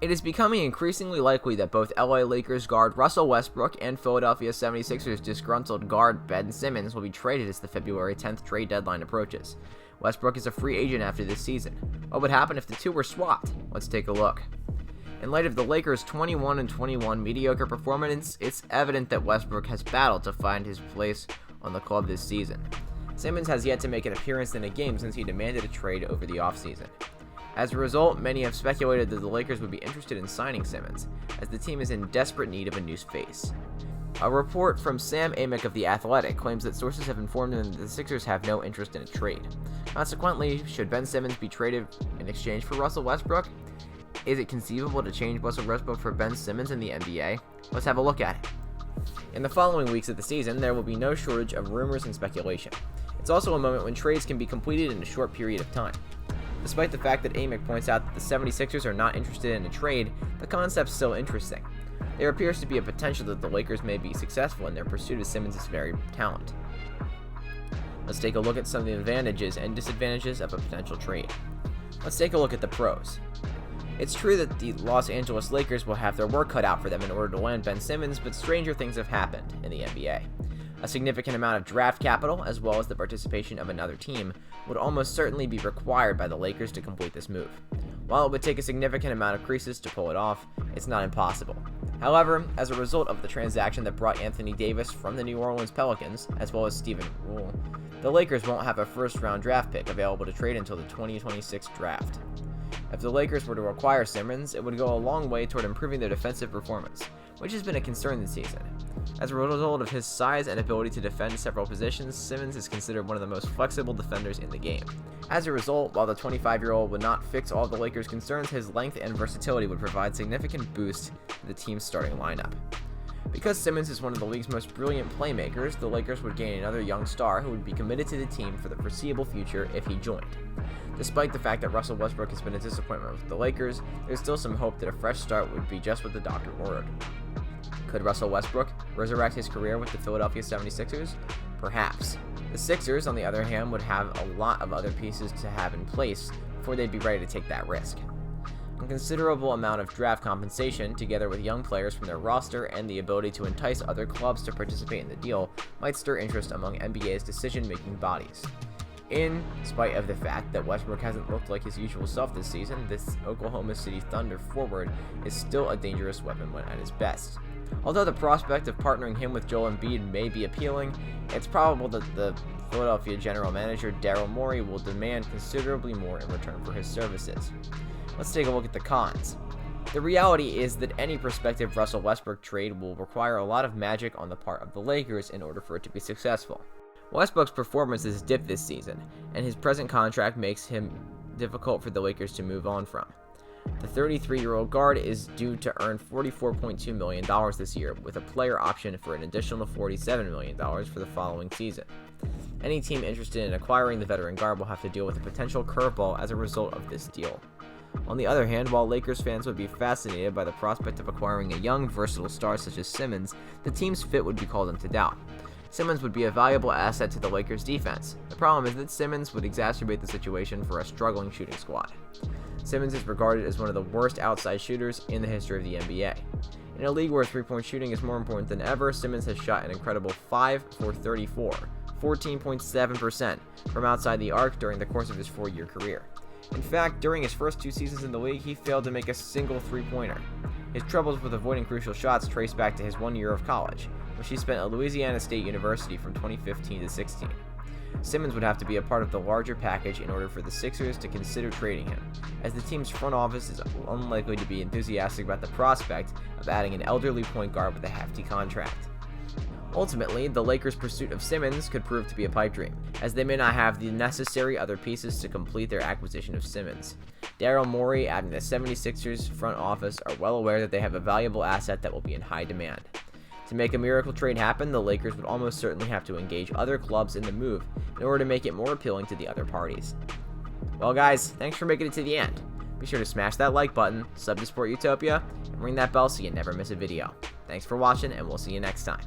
It is becoming increasingly likely that both LA Lakers guard Russell Westbrook and Philadelphia 76ers disgruntled guard Ben Simmons will be traded as the February 10th trade deadline approaches. Westbrook is a free agent after this season. What would happen if the two were swapped? Let's take a look. In light of the Lakers' 21-21 mediocre performance, it's evident that Westbrook has battled to find his place on the club this season. Simmons has yet to make an appearance in a game since he demanded a trade over the offseason. As a result, many have speculated that the Lakers would be interested in signing Simmons, as the team is in desperate need of a new face. A report from Sam Amick of The Athletic claims that sources have informed them that the Sixers have no interest in a trade. Consequently, should Ben Simmons be traded in exchange for Russell Westbrook? Is it conceivable to change Russell Westbrook for Ben Simmons in the NBA? Let's have a look at it. In the following weeks of the season, there will be no shortage of rumors and speculation. It's also a moment when trades can be completed in a short period of time. Despite the fact that Amick points out that the 76ers are not interested in a trade, the concept's still interesting. There appears to be a potential that the Lakers may be successful in their pursuit of Simmons' very talent. Let's take a look at some of the advantages and disadvantages of a potential trade. Let's take a look at the pros. It's true that the Los Angeles Lakers will have their work cut out for them in order to land Ben Simmons, but stranger things have happened in the NBA. A significant amount of draft capital, as well as the participation of another team, would almost certainly be required by the Lakers to complete this move. While it would take a significant amount of creases to pull it off, it's not impossible. However, as a result of the transaction that brought Anthony Davis from the New Orleans Pelicans, as well as Steven Rule, the Lakers won't have a first-round draft pick available to trade until the 2026 draft. If the Lakers were to acquire Simmons, it would go a long way toward improving their defensive performance, which has been a concern this season. As a result of his size and ability to defend several positions, Simmons is considered one of the most flexible defenders in the game. As a result, while the 25-year-old would not fix all of the Lakers' concerns, his length and versatility would provide significant boost to the team's starting lineup. Because Simmons is one of the league's most brilliant playmakers, the Lakers would gain another young star who would be committed to the team for the foreseeable future if he joined. Despite the fact that Russell Westbrook has been a disappointment with the Lakers, there's still some hope that a fresh start would be just what the doctor ordered. Could Russell Westbrook resurrect his career with the Philadelphia 76ers? Perhaps. The Sixers, on the other hand, would have a lot of other pieces to have in place before they'd be ready to take that risk. A considerable amount of draft compensation, together with young players from their roster and the ability to entice other clubs to participate in the deal, might stir interest among NBA's decision-making bodies. In spite of the fact that Westbrook hasn't looked like his usual self this season, this Oklahoma City Thunder forward is still a dangerous weapon when at his best. Although the prospect of partnering him with Joel Embiid may be appealing, it's probable that the Philadelphia general manager Daryl Morey will demand considerably more in return for his services. Let's take a look at the cons. The reality is that any prospective Russell Westbrook trade will require a lot of magic on the part of the Lakers in order for it to be successful. Westbrook's performance has dipped this season, and his present contract makes him difficult for the Lakers to move on from. The 33-year-old guard is due to earn $44.2 million this year, with a player option for an additional $47 million for the following season. Any team interested in acquiring the veteran guard will have to deal with a potential curveball as a result of this deal. On the other hand, while Lakers fans would be fascinated by the prospect of acquiring a young, versatile star such as Simmons, the team's fit would be called into doubt. Simmons would be a valuable asset to the Lakers' defense. The problem is that Simmons would exacerbate the situation for a struggling shooting squad. Simmons is regarded as one of the worst outside shooters in the history of the NBA. In a league where three-point shooting is more important than ever, Simmons has shot an incredible 5 for 34, 14.7% from outside the arc during the course of his 4-year career. In fact, during his first 2 seasons in the league, he failed to make a single three-pointer. His troubles with avoiding crucial shots trace back to his 1 year of college, which he spent at Louisiana State University from 2015 to 16. Simmons would have to be a part of the larger package in order for the Sixers to consider trading him, as the team's front office is unlikely to be enthusiastic about the prospect of adding an elderly point guard with a hefty contract. Ultimately, the Lakers' pursuit of Simmons could prove to be a pipe dream, as they may not have the necessary other pieces to complete their acquisition of Simmons. Daryl Morey and the 76ers front office are well aware that they have a valuable asset that will be in high demand. To make a miracle trade happen, the Lakers would almost certainly have to engage other clubs in the move in order to make it more appealing to the other parties. Well guys, thanks for making it to the end. Be sure to smash that like button, sub to Sport Utopia, and ring that bell so you never miss a video. Thanks for watching, and we'll see you next time.